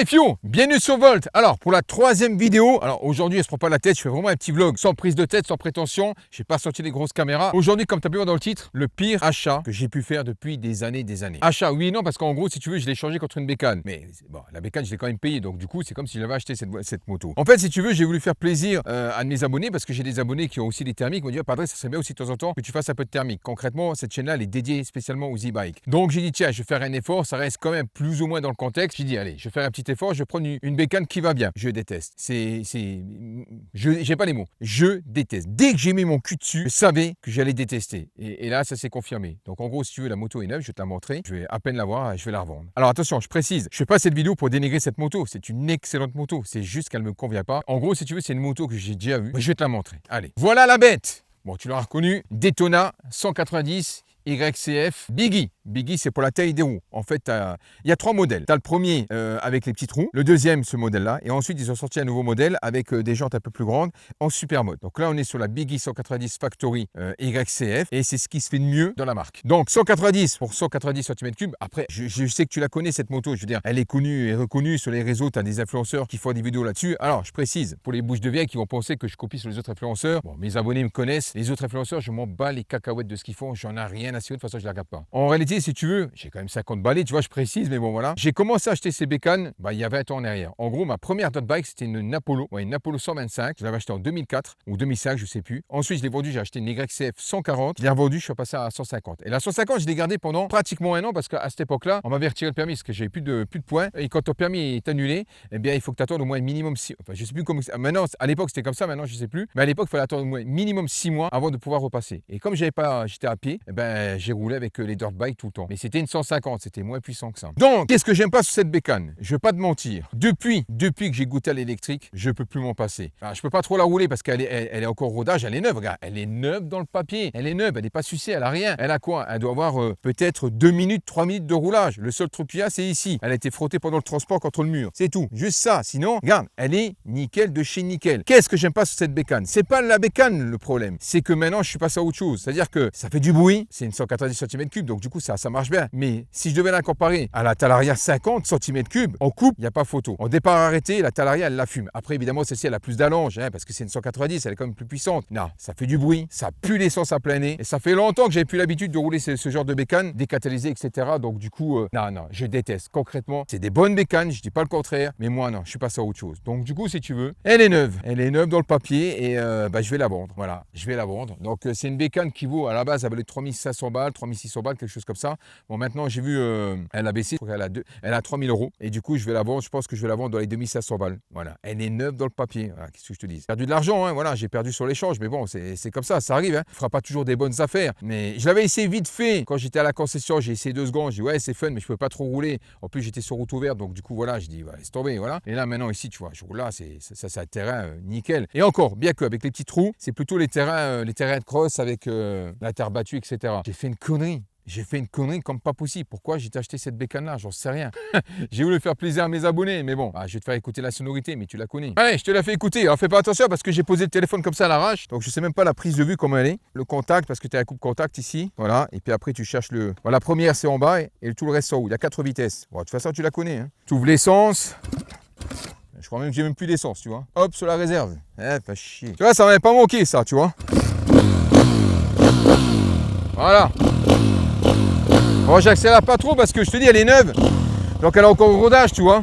les fios, bienvenue sur Volt. Alors pour la troisième vidéo, alors aujourd'hui elle se prend pas la tête, je fais vraiment un petit vlog sans prise de tête, sans prétention. J'ai pas sorti les grosses caméras. Aujourd'hui, comme tu as pu voir dans le titre, le pire achat que j'ai pu faire depuis des années. Achat, oui et non, parce qu'en gros, si tu veux, je l'ai changé contre une bécane. Mais bon, la bécane, je l'ai quand même payée, donc du coup, c'est comme si j'avais acheté cette moto. En fait, si tu veux, j'ai voulu faire plaisir à mes abonnés, parce que j'ai des abonnés qui ont aussi des thermiques. Ils m'ont dit, Padre, ça serait bien aussi de temps en temps que tu fasses un peu de thermique. Concrètement, cette chaîne-là, elle est dédiée spécialement aux e-bikes. Donc j'ai dit, tiens, je vais faire un effort, ça reste quand même plus ou moins dans le contexte. J'ai dit, allez, je vais faire un petit effort, je vais prendre une bécane qui va bien. Je déteste. J'ai pas les mots. Je déteste. Dès que j'ai mis mon cul dessus, je savais que j'allais détester. Et là, ça s'est confirmé. Donc en gros, si tu veux, la moto est neuve, je vais te la montrer. Je vais à peine la voir et je vais la revendre. Alors attention, je précise, je fais pas cette vidéo pour dénigrer cette moto. C'est une excellente moto. C'est juste qu'elle me convient pas. En gros, si tu veux, c'est une moto que j'ai déjà vue. Je vais te la montrer. Allez, voilà la bête. Bon, tu l'auras reconnu. Daytona 190 YCF Biggie. Biggie, c'est pour la taille des roues. En fait, il y a trois modèles. Tu as le premier avec les petites roues, le deuxième, ce modèle-là, et ensuite, ils ont sorti un nouveau modèle avec des jantes un peu plus grandes en super mode. Donc là, on est sur la Biggie 190 Factory YCF, et c'est ce qui se fait de mieux dans la marque. Donc 190 pour 190 cm3. Après, je sais que tu la connais, cette moto. Je veux dire, elle est connue et reconnue sur les réseaux. Tu as des influenceurs qui font des vidéos là-dessus. Alors, je précise, pour les bouches de vieilles qui vont penser que je copie sur les autres influenceurs, bon, mes abonnés me connaissent. Les autres influenceurs, je m'en bats les cacahuètes de ce qu'ils font. J'en ai rien à cirer. De toute façon, je ne les regarde pas. En réalité, si tu veux, j'ai quand même 50 balais, tu vois, je précise, mais bon, voilà. J'ai commencé à acheter ces bécanes, il y a 20 ans en arrière. En gros, ma première dirt bike, c'était une Apollo 125. Je l'avais achetée en 2004 ou 2005, je sais plus. Ensuite, je l'ai vendue, j'ai acheté une YCF 140. Je l'ai revendue, je suis passé à 150. Et la 150, je l'ai gardée pendant pratiquement un an parce qu'à cette époque-là, on m'avait retiré le permis parce que j'avais plus de points. Et quand ton permis est annulé, eh bien, il faut que tu attendes au moins minimum 6. Enfin, je sais plus comment. Maintenant, à l'époque, c'était comme ça, maintenant, je sais plus. Mais à l'époque, il fallait attendre au moins minimum 6 mois avant de pouvoir repasser. Et comme j'étais à pied, eh ben, j'ai roulé avec les dirt bikes tout le temps. Mais c'était une 150, c'était moins puissant que ça. Donc, qu'est-ce que j'aime pas sur cette bécane? Je vais pas te mentir. Depuis que j'ai goûté à l'électrique, je peux plus m'en passer. Enfin, je peux pas trop la rouler parce qu'elle est encore au rodage, elle est neuve, regarde. Elle est neuve dans le papier. Elle est neuve, elle n'est pas sucée, elle a rien. Elle a quoi? Elle doit avoir peut-être 2 minutes, 3 minutes de roulage. Le seul truc qu'il y a, c'est ici. Elle a été frottée pendant le transport contre le mur. C'est tout. Juste ça. Sinon, regarde, elle est nickel de chez nickel. Qu'est-ce que j'aime pas sur cette bécane? C'est pas la bécane le problème. C'est que maintenant, je suis passé à autre chose. C'est-à-dire que ça fait du bruit. C'est une 190 cm3, donc du coup, ça marche bien. Mais si je devais la comparer à la Talaria 50 cm3, en coupe, il n'y a pas photo. En départ arrêté, la Talaria, elle la fume. Après, évidemment, celle-ci, elle a plus d'allonge, parce que c'est une 190, elle est quand même plus puissante. Non, ça fait du bruit, ça pue l'essence à plein nez. Et ça fait longtemps que j'avais plus l'habitude de rouler ce genre de bécane, décatalysée, etc. Donc du coup, non, je déteste. Concrètement, c'est des bonnes bécanes, je dis pas le contraire, mais moi, non, je suis passé à autre chose. Donc du coup, si tu veux, elle est neuve. Elle est neuve dans le papier et je vais la vendre. Voilà, je vais la vendre. Donc c'est une bécane qui vaut, à la base, elle valait 3500 balles, 3600 balles, quelque chose comme ça. Bon, maintenant, j'ai vu, elle a baissé, elle a 3000 euros. Et du coup, je vais la vendre, je pense que je vais la vendre dans les 2500 balles. Voilà, elle est neuve dans le papier. Voilà, qu'est-ce que je te dis? J'ai perdu de l'argent, voilà, j'ai perdu sur l'échange, mais bon, c'est comme ça arrive. On ne fera pas toujours des bonnes affaires. Mais je l'avais essayé vite fait. Quand j'étais à la concession, j'ai essayé 2 secondes. J'ai dit, ouais, c'est fun, mais je ne peux pas trop rouler. En plus, j'étais sur route ouverte, donc du coup, voilà, je dis, ouais, laisse tomber, voilà. Et là, maintenant, ici, tu vois, je roule là, c'est un terrain nickel. Et encore, bien qu'avec les petits trous, c'est plutôt les terrains de cross avec la terre battue, etc. J'ai fait une connerie. J'ai fait une connerie comme pas possible. Pourquoi j'ai acheté cette bécane-là? J'en sais rien. J'ai voulu faire plaisir à mes abonnés, mais bon, je vais te faire écouter la sonorité, mais tu la connais. Allez, je te la fais écouter. Alors fais pas attention parce que j'ai posé le téléphone comme ça à l'arrache. Donc je sais même pas la prise de vue comment elle est. Le contact, parce que tu as un coupe contact ici. Voilà. Et puis après, tu cherches le. Voilà, la première, c'est en bas et tout le reste en haut. Il y a 4 vitesses. Bon, de toute façon, tu la connais. Tu ouvres l'essence. Je crois même que j'ai même plus d'essence, tu vois. Hop, sur la réserve. Pas chier. Tu vois, ça m'avait pas manqué, ça, tu vois. Voilà. Bon, j'accélère pas trop parce que je te dis, elle est neuve. Donc elle a encore au rodage, tu vois.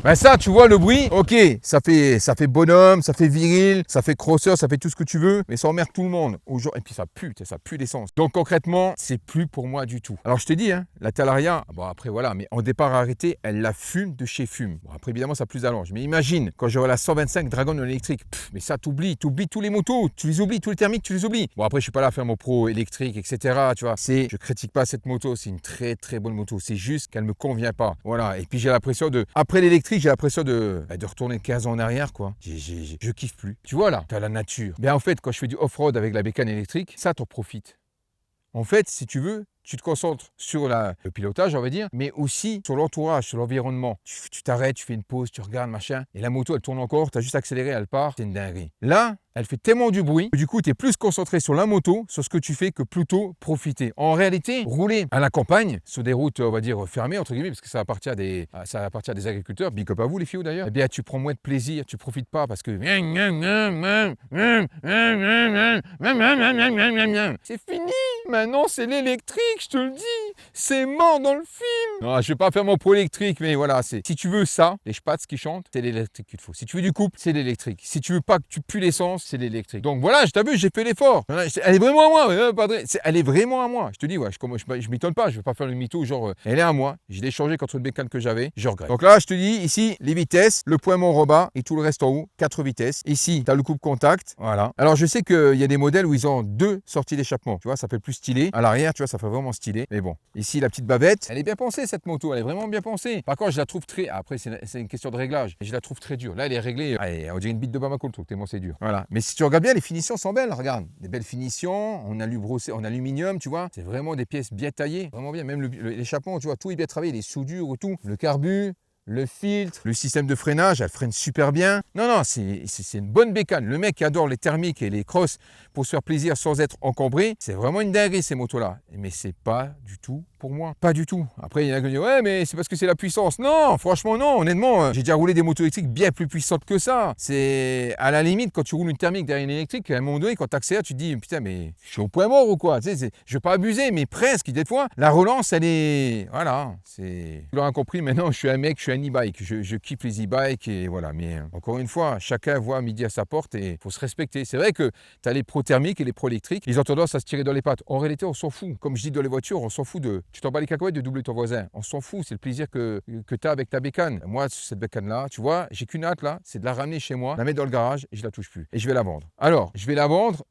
Ben ça, tu vois, le bruit, ok, ça fait bonhomme, ça fait viril, ça fait crosseur, ça fait tout ce que tu veux, mais ça emmerde tout le monde. Et puis ça pue l'essence. Donc concrètement, c'est plus pour moi du tout. Alors je te dis, la Talaria, bon après voilà, mais en départ arrêté, elle la fume de chez fume. Bon après évidemment ça a plus d'allonge. Mais imagine, quand j'aurai la 125 Dragon électrique, mais ça t'oublies tous les motos, tu les oublies, tous les thermiques, tu les oublies. Bon après je suis pas là à faire mon pro électrique, etc. Tu vois, je critique pas cette moto, c'est une très très bonne moto. C'est juste qu'elle me convient pas. Voilà, et puis j'ai l'impression après l'électrique, j'ai l'impression de retourner 15 ans en arrière, quoi. Je kiffe plus. Tu vois là, t'as la nature. Mais en fait, quand je fais du off-road avec la bécane électrique, ça t'en profites. En fait, si tu veux, tu te concentres sur le pilotage, on va dire, mais aussi sur l'entourage, sur l'environnement. Tu t'arrêtes, tu fais une pause, tu regardes, machin, et la moto, elle tourne encore, tu as juste accéléré, elle part, c'est une dinguerie. Là, elle fait tellement du bruit que du coup, tu es plus concentré sur la moto, sur ce que tu fais, que plutôt profiter. En réalité, rouler à la campagne, sur des routes, on va dire, fermées, entre guillemets, parce que ça appartient à des agriculteurs, big up à vous les filles d'ailleurs, eh bien, tu prends moins de plaisir, tu profites pas parce que... C'est fini. Maintenant, c'est l'électrique, je te le dis. C'est mort dans le film. Non, je vais pas faire mon pro électrique, mais voilà, si tu veux ça, les spats qui chantent, c'est l'électrique qu'il te faut. Si tu veux du couple, c'est l'électrique. Si tu veux pas que tu pues l'essence, c'est l'électrique. Donc voilà, je t'ai vu, j'ai fait l'effort. Elle est vraiment à moi. Elle est vraiment à moi. Je te dis, ouais, je m'étonne pas, je vais pas faire le mytho, genre, elle est à moi. Je l'ai changé contre le bécane que j'avais, je regrette. Donc là, je te dis, ici, les vitesses, le point Mont-Robat et tout le reste en haut, 4 vitesses. Ici, tu as le coupe contact, voilà. Alors, je sais qu'il y a des modèles où ils ont 2 sorties d'échappement. Tu vois, ça fait plus stylé. À l'arrière, tu vois, ça fait vraiment stylé. Mais bon, ici, la petite bavette, elle est bien pensée, cette moto. Elle est vraiment bien pensée. Par contre, je la trouve très... Après, c'est une question de réglage. Je la trouve très dure. Là, elle est réglée. Allez, on dirait une bite de Bamako, le truc, tellement c'est dur. Voilà. Mais si tu regardes bien, les finitions sont belles. Regarde, des belles finitions. On a brossé en aluminium, tu vois. C'est vraiment des pièces bien taillées. Vraiment bien. Même l'échappement, tu vois, tout est bien travaillé. Les soudures, tout. Le carbu. Le filtre, le système de freinage, elle freine super bien. Non, c'est une bonne bécane. Le mec qui adore les thermiques et les crosses pour se faire plaisir sans être encombré, c'est vraiment une dinguerie ces motos-là. Mais c'est pas du tout pour moi. Pas du tout. Après, il y en a qui disent, ouais, mais c'est parce que c'est la puissance. Non, franchement, non. Honnêtement, j'ai déjà roulé des motos électriques bien plus puissantes que ça. C'est à la limite, quand tu roules une thermique derrière une électrique, à un moment donné, quand tu accélères, tu te dis, putain, mais je suis au point mort ou quoi? Tu sais, je vais pas abuser, mais presque. Des fois, la relance, elle est... Voilà, c'est... Tu l'auras compris, maintenant, je suis un mec, je suis un e-bike. Je kiffe les e-bikes et voilà. Mais encore une fois, chacun voit midi à sa porte et il faut se respecter. C'est vrai que tu as les pros thermiques et les pros électriques. Ils ont tendance à se tirer dans les pattes. En réalité, on s'en fout. Comme je dis dans les voitures, on s'en fout de... Tu t'en bats les cacahuètes de doubler ton voisin. On s'en fout. C'est le plaisir que tu as avec ta bécane. Moi, cette bécane-là, tu vois, j'ai qu'une hâte là, c'est de la ramener chez moi, la mettre dans le garage et je la touche plus. Et je vais la vendre. Alors, je vais la vendre.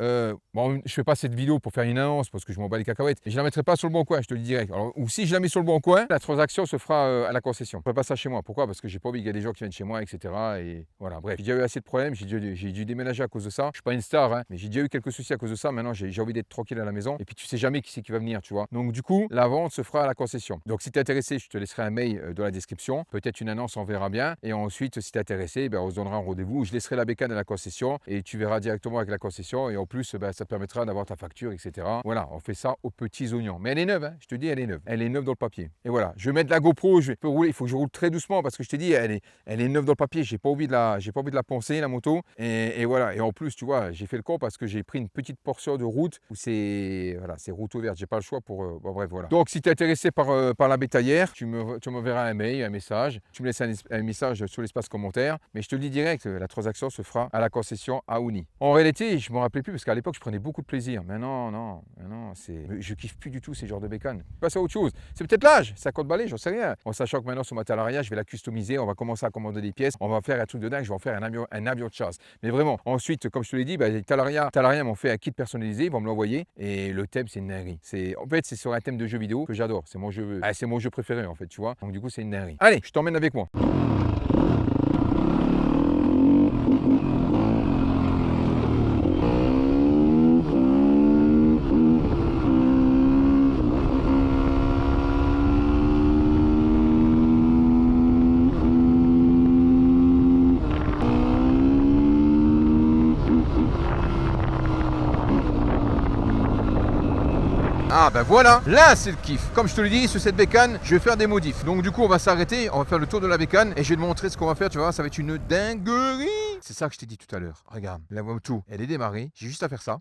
Bon, je fais pas cette vidéo pour faire une annonce parce que je m'en bats les cacahuètes. Et je la mettrai pas sur le bon coin, je te le dis direct. Alors, ou si je la mets sur le bon coin, la transaction se fera à la concession. Je ne ferai pas ça chez moi. Pourquoi? Parce que j'ai pas envie qu'il y ait des gens qui viennent chez moi, etc. Et voilà, bref, j'ai déjà eu assez de problèmes. J'ai dû déménager à cause de ça. Je suis pas une star, hein, mais j'ai déjà eu quelques soucis à cause de ça. Maintenant, j'ai envie d'être tranquille à la maison. Et puis, tu sais jamais qui c'est qui va venir, tu vois. Donc, du coup, la vente se fera à la concession. Donc, si tu es intéressé, je te laisserai un mail dans la description. Peut-être une annonce, on verra bien. Et ensuite, si tu es intéressé, ben, on se donnera un rendez-vous. Je laisserai la bécane à la concession et tu verras directement avec la concession. Et en plus, ben, ça te permettra d'avoir ta facture, etc. Voilà, on fait ça aux petits oignons. Mais elle est neuve, hein, je te dis, elle est neuve. Elle est neuve dans le papier. Et voilà, je vais mettre la GoPro, je peux rouler. Il faut que je roule très doucement parce que je te dis, elle est neuve dans le papier. J'ai pas envie de la poncer, la moto. Et voilà. Et en plus, tu vois, j'ai fait le con parce que j'ai pris une petite portion de route où c'est route ouverte. J'ai pas le choix pour. Bon, bref, voilà. Donc, si tu es intéressé par la bétaillère, tu m'enverras un mail, un message. Tu me laisses un message sur l'espace commentaire. Mais je te le dis direct, la transaction se fera à la concession à Ouni. En réalité, je me rappelais plus parce qu'à l'époque, je prenais beaucoup de plaisir. Mais non, je kiffe plus du tout ces genres de bécanes. Je passe à autre chose. C'est peut-être l'âge, 50 balais, j'en sais rien. En sachant que maintenant, sur ma Talaria, je vais la customiser. On va commencer à commander des pièces. On va faire un truc de dingue. Je vais en faire un avion de chasse. Mais vraiment, ensuite, comme je te l'ai dit, Talaria m'ont fait un kit personnalisé. Ils vont me l'envoyer. Et le thème, c'est une dinguerie. En fait, c'est sur un thème de jeu vidéo que j'adore. C'est mon jeu préféré, en fait, tu vois. Donc, du coup, c'est une dinguerie. Allez, je t'emmène avec moi. Ah ben voilà, là c'est le kiff. Comme je te le dis, sur cette bécane, je vais faire des modifs. Donc du coup, on va s'arrêter, on va faire le tour de la bécane et je vais te montrer ce qu'on va faire. Tu vois, ça va être une dinguerie. C'est ça que je t'ai dit tout à l'heure. Regarde, la moto, elle est démarrée. J'ai juste à faire ça.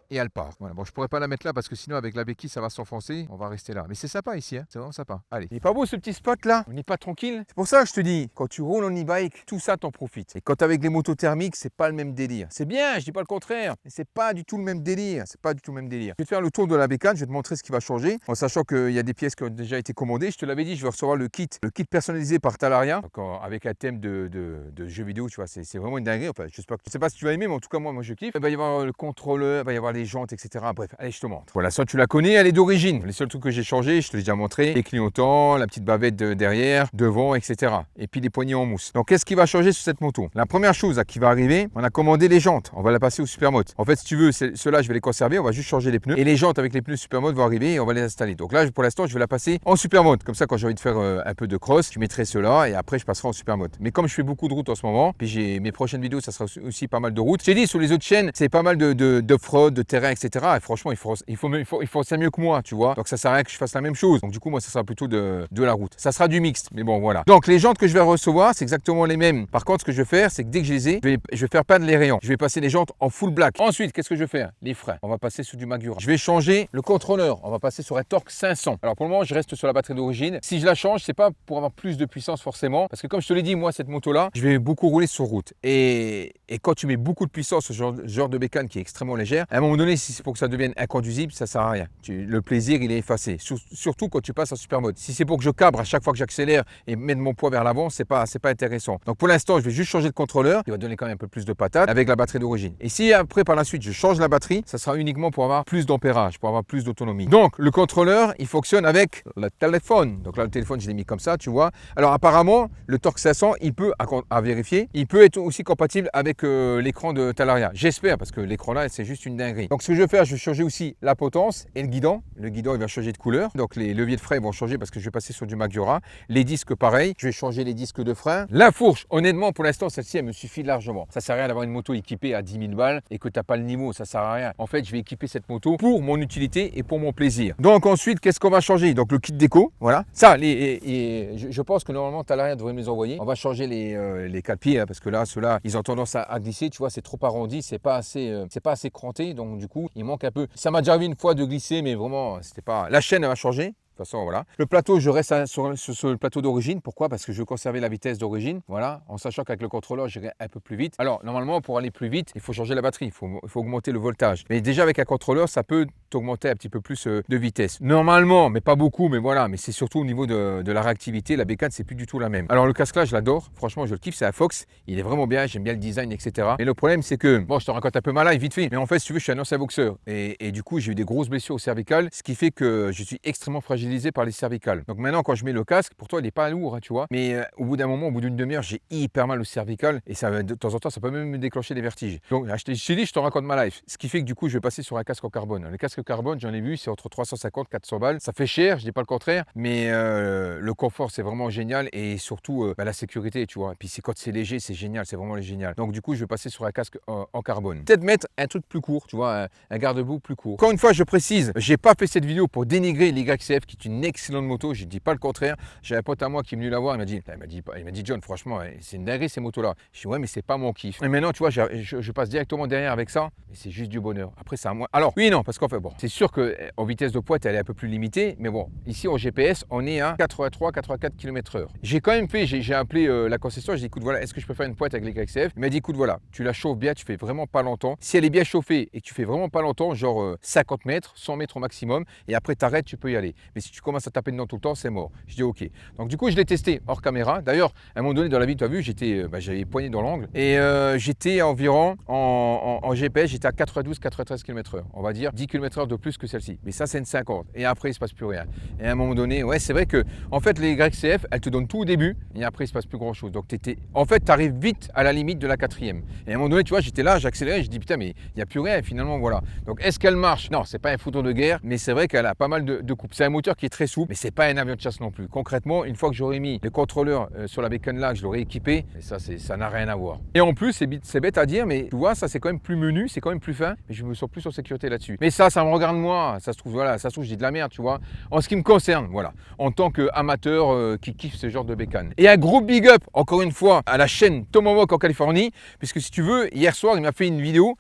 Et elle part. Voilà. Bon, je pourrais pas la mettre là parce que sinon avec la béquille ça va s'enfoncer. On va rester là. Mais c'est sympa ici, hein. C'est vraiment sympa. Allez. Il est pas beau ce petit spot là? On n'est pas tranquille. C'est pour ça que je te dis, quand tu roules en e-bike, tout ça t'en profite. Et quand avec les motos thermiques, c'est pas le même délire. C'est bien, je dis pas le contraire, mais c'est pas du tout le même délire. C'est pas du tout le même délire. Je vais te faire le tour de la bécane, je vais te montrer ce qui va changer. En sachant qu'il y a des pièces qui ont déjà été commandées. Je te l'avais dit, je vais recevoir le kit personnalisé par Talaria. Donc, avec un thème de jeu vidéo, tu vois, c'est vraiment une dinguerie. Enfin, je sais pas si tu vas aimer, mais en tout cas moi je kiffe. Il va y avoir le contrôleur, il va y avoir les jantes, etc. Bref, allez, je te montre. Voilà, ça tu la connais, elle est d'origine. Les seuls trucs que j'ai changé, je te l'ai déjà montré, les clignotants, la petite bavette derrière, devant, etc. Et puis les poignées en mousse. Donc qu'est-ce qui va changer sur cette moto? La première chose qui va arriver, on a commandé les jantes. On va la passer au Supermoto. En fait, si tu veux, ceux-là, je vais les conserver. On va juste changer les pneus. Et les jantes avec les pneus Supermoto vont arriver et on va les installer. Donc là, pour l'instant, je vais la passer en Supermoto. Comme ça, quand j'ai envie de faire un peu de cross, je mettrai ceux-là et après, je passerai en Supermoto. Mais comme je fais beaucoup de routes en ce moment, puis j'ai mes prochaines vidéos, ça sera aussi pas mal de routes. J'ai dit, sur les autres chaînes, c'est pas mal d'off-road, de terrain, etc. Et franchement, il faut ça mieux que moi, tu vois. Donc ça sert à rien que je fasse la même chose. Donc du coup, moi, ça sera plutôt de la route. Ça sera du mixte. Mais bon, voilà. Donc les jantes que je vais recevoir, c'est exactement les mêmes. Par contre, ce que je vais faire, c'est que dès que je les ai, je vais faire peindre les rayons. Je vais passer les jantes en full black. Ensuite, qu'est-ce que je vais faire? Les freins. On va passer sur du Magura. Je vais changer le contrôleur. On va passer sur un Torque 500. Alors pour le moment, je reste sur la batterie d'origine. Si je la change, c'est pas pour avoir plus de puissance forcément. Parce que comme je te l'ai dit, moi, cette moto-là, je vais beaucoup rouler sur route. Et quand tu mets beaucoup de puissance sur ce genre de bécane qui est extrêmement légère, à un moment donné, si c'est pour que ça devienne inconduisible, ça sert à rien. Le plaisir, il est effacé. Surtout quand tu passes en Supermoto. Si c'est pour que je cabre à chaque fois que j'accélère et mettre mon poids vers l'avant, c'est pas intéressant. Donc pour l'instant, je vais juste changer le contrôleur. Il va donner quand même un peu plus de patate avec la batterie d'origine. Et si après, par la suite, je change la batterie, ça sera uniquement pour avoir plus d'ampérage, pour avoir plus d'autonomie. Donc le contrôleur, il fonctionne avec le téléphone. Donc là, le téléphone, je l'ai mis comme ça, tu vois. Alors apparemment, le Torque 500, il peut, à vérifier, il peut être aussi compatible avec l'écran de Talaria. J'espère, parce que l'écran là, c'est juste une dinguerie. Donc ce que je vais faire, je vais changer aussi la potence et le guidon. Le guidon, il va changer de couleur. Donc les leviers de frein vont changer parce que je vais passer sur du Magura. Les disques, pareil. Je vais changer les disques de frein. La fourche, honnêtement, pour l'instant, celle-ci, elle me suffit largement. Ça sert à rien d'avoir une moto équipée à 10 000 balles et que tu n'as pas le niveau. Ça sert à rien. En fait, je vais équiper cette moto pour mon utilité et pour mon plaisir. Donc ensuite, qu'est-ce qu'on va changer? Donc le kit déco, voilà. Ça, je pense que normalement, Talaria devrait me les envoyer. On va changer les 4 pieds parce que là, ceux-là, ils ont tendance à glisser. Tu vois, c'est trop arrondi, c'est pas assez cranté. Donc du coup, il manque un peu. Ça m'a déjà arrivé une fois de glisser, mais vraiment, c'était pas. La chaîne, elle va changer. De toute façon, voilà. Le plateau, je reste sur le plateau d'origine. Pourquoi? Parce que je veux conserver la vitesse d'origine. Voilà. En sachant qu'avec le contrôleur, j'irai un peu plus vite. Alors, normalement, pour aller plus vite, il faut changer la batterie. Il faut augmenter le voltage. Mais déjà, avec un contrôleur, ça peut t'augmenter un petit peu plus de vitesse. Normalement, mais pas beaucoup, mais voilà. Mais c'est surtout au niveau de la réactivité. La bécane, c'est plus du tout la même. Alors, le casque là, je l'adore. Franchement, je le kiffe. C'est un Fox. Il est vraiment bien. J'aime bien le design, etc. Mais le problème, c'est que, bon, je te raconte un peu ma life vite fait. Mais en fait, si tu veux, je suis un ancien boxeur. Et du coup, j'ai eu des grosses blessures au cervical. Ce qui fait que je suis extrêmement fragilisé par les cervicales. Donc maintenant, quand je mets le casque, pour toi, il n'est pas lourd, hein, tu vois. Mais au bout d'un moment, au bout d'une demi-heure, j'ai hyper mal au cervical et ça, de temps en temps, ça peut même me déclencher des vertiges. Donc, je t'ai dit, je te raconte ma life. Ce qui fait que du coup, je vais passer sur un casque en carbone. Le casque carbone, j'en ai vu, c'est entre 350 et 400 balles. Ça fait cher, je dis pas le contraire, mais le confort, c'est vraiment génial et surtout la sécurité, tu vois. Et puis quand c'est léger, c'est génial, c'est vraiment génial. Donc du coup, je vais passer sur un casque en carbone. Peut-être mettre un truc plus court, tu vois, un garde-boue plus court. Encore une fois, je précise, j'ai pas fait cette vidéo pour dénigrer l'YCF, qui est une excellente moto. Je ne dis pas le contraire. J'ai un pote à moi qui est venu la voir. Il m'a dit John, franchement, c'est une dinguerie ces motos-là. Je dis ouais, mais c'est pas mon kiff. Et maintenant, tu vois, je passe directement derrière avec ça. Et c'est juste du bonheur. Après, c'est à moi. Alors, oui, non, parce qu'en fait, bon, c'est sûr qu'en vitesse de pointe, elle est un peu plus limitée. Mais bon, ici, en GPS, on est à 83-84 km/h. J'ai quand même fait, j'ai appelé la concession. J'ai dit écoute, voilà, est-ce que je peux faire une pointe avec les YCF? Il m'a dit écoute, voilà, tu la chauffes bien, tu fais vraiment pas longtemps. Si elle est bien chauffée et que tu fais vraiment pas longtemps, genre 50 mètres, 100 mètres au maximum, et après, t'arrêtes, tu peux y aller. Mais si tu commences à taper dedans tout le temps, c'est mort. Je dis ok. Donc du coup, je l'ai testé hors caméra. D'ailleurs, à un moment donné dans la vie, tu as vu, j'avais poigné dans l'angle et j'étais environ en GPS, j'étais à 92-93 km/h. On va dire 10 km/h de plus que celle-ci. Mais ça, c'est une 50. Et après, il se passe plus rien. Et à un moment donné, ouais, c'est vrai que en fait, les YCF, elles te donnent tout au début et après, il se passe plus grand-chose. Donc en fait, tu arrives vite à la limite de la 4e. Et à un moment donné, tu vois, j'étais là, j'accélérais, je dis putain, mais il n'y a plus rien. Et finalement, voilà. Donc est-ce qu'elle marche? Non, c'est pas un foudre de guerre, mais c'est vrai qu'elle a pas mal de coupes. C'est un moteur qui est très souple, mais c'est pas un avion de chasse non plus. Concrètement, une fois que j'aurai mis le contrôleur sur la bécane là, que je l'aurai équipé, et ça n'a rien à voir. Et en plus, c'est bête à dire, mais tu vois, ça c'est quand même plus menu, c'est quand même plus fin, mais je me sens plus en sécurité là-dessus. Mais ça me regarde moi, ça se trouve, voilà, ça se trouve, je dis de la merde, tu vois. En ce qui me concerne, voilà, en tant qu'amateur qui kiffe ce genre de bécane. Et un gros big up, encore une fois, à la chaîne Tomahawk en Californie, puisque si tu veux, hier soir, il m'a fait une vidéo,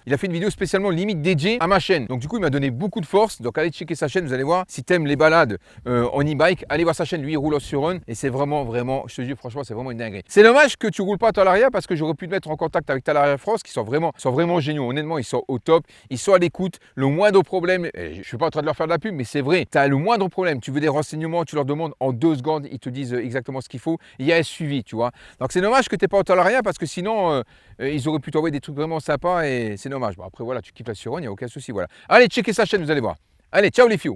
spécialement limite dédiée à ma chaîne. Donc du coup, il m'a donné beaucoup de force, donc allez checker sa chaîne, vous allez voir, si t'aimes les balades en e-bike. Allez voir sa chaîne, lui il roule en Surrun et c'est vraiment, je te dis franchement, c'est vraiment une dinguerie. C'est dommage que tu roules pas à Talaria parce que j'aurais pu te mettre en contact avec Talaria France qui sont vraiment géniaux. Honnêtement, ils sont au top, ils sont à l'écoute. Le moindre problème, je suis pas en train de leur faire de la pub, mais c'est vrai, tu as le moindre problème, tu veux des renseignements, tu leur demandes en 2 secondes, ils te disent exactement ce qu'il faut. Il y a un suivi, tu vois. Donc c'est dommage que tu n'es pas au Talaria parce que sinon, ils auraient pu t'envoyer des trucs vraiment sympas et c'est dommage. Bon, après voilà, tu kiffes la Surrun, il n'y a aucun souci. Voilà. Allez, checker sa chaîne, vous allez voir. Allez, ciao les filles.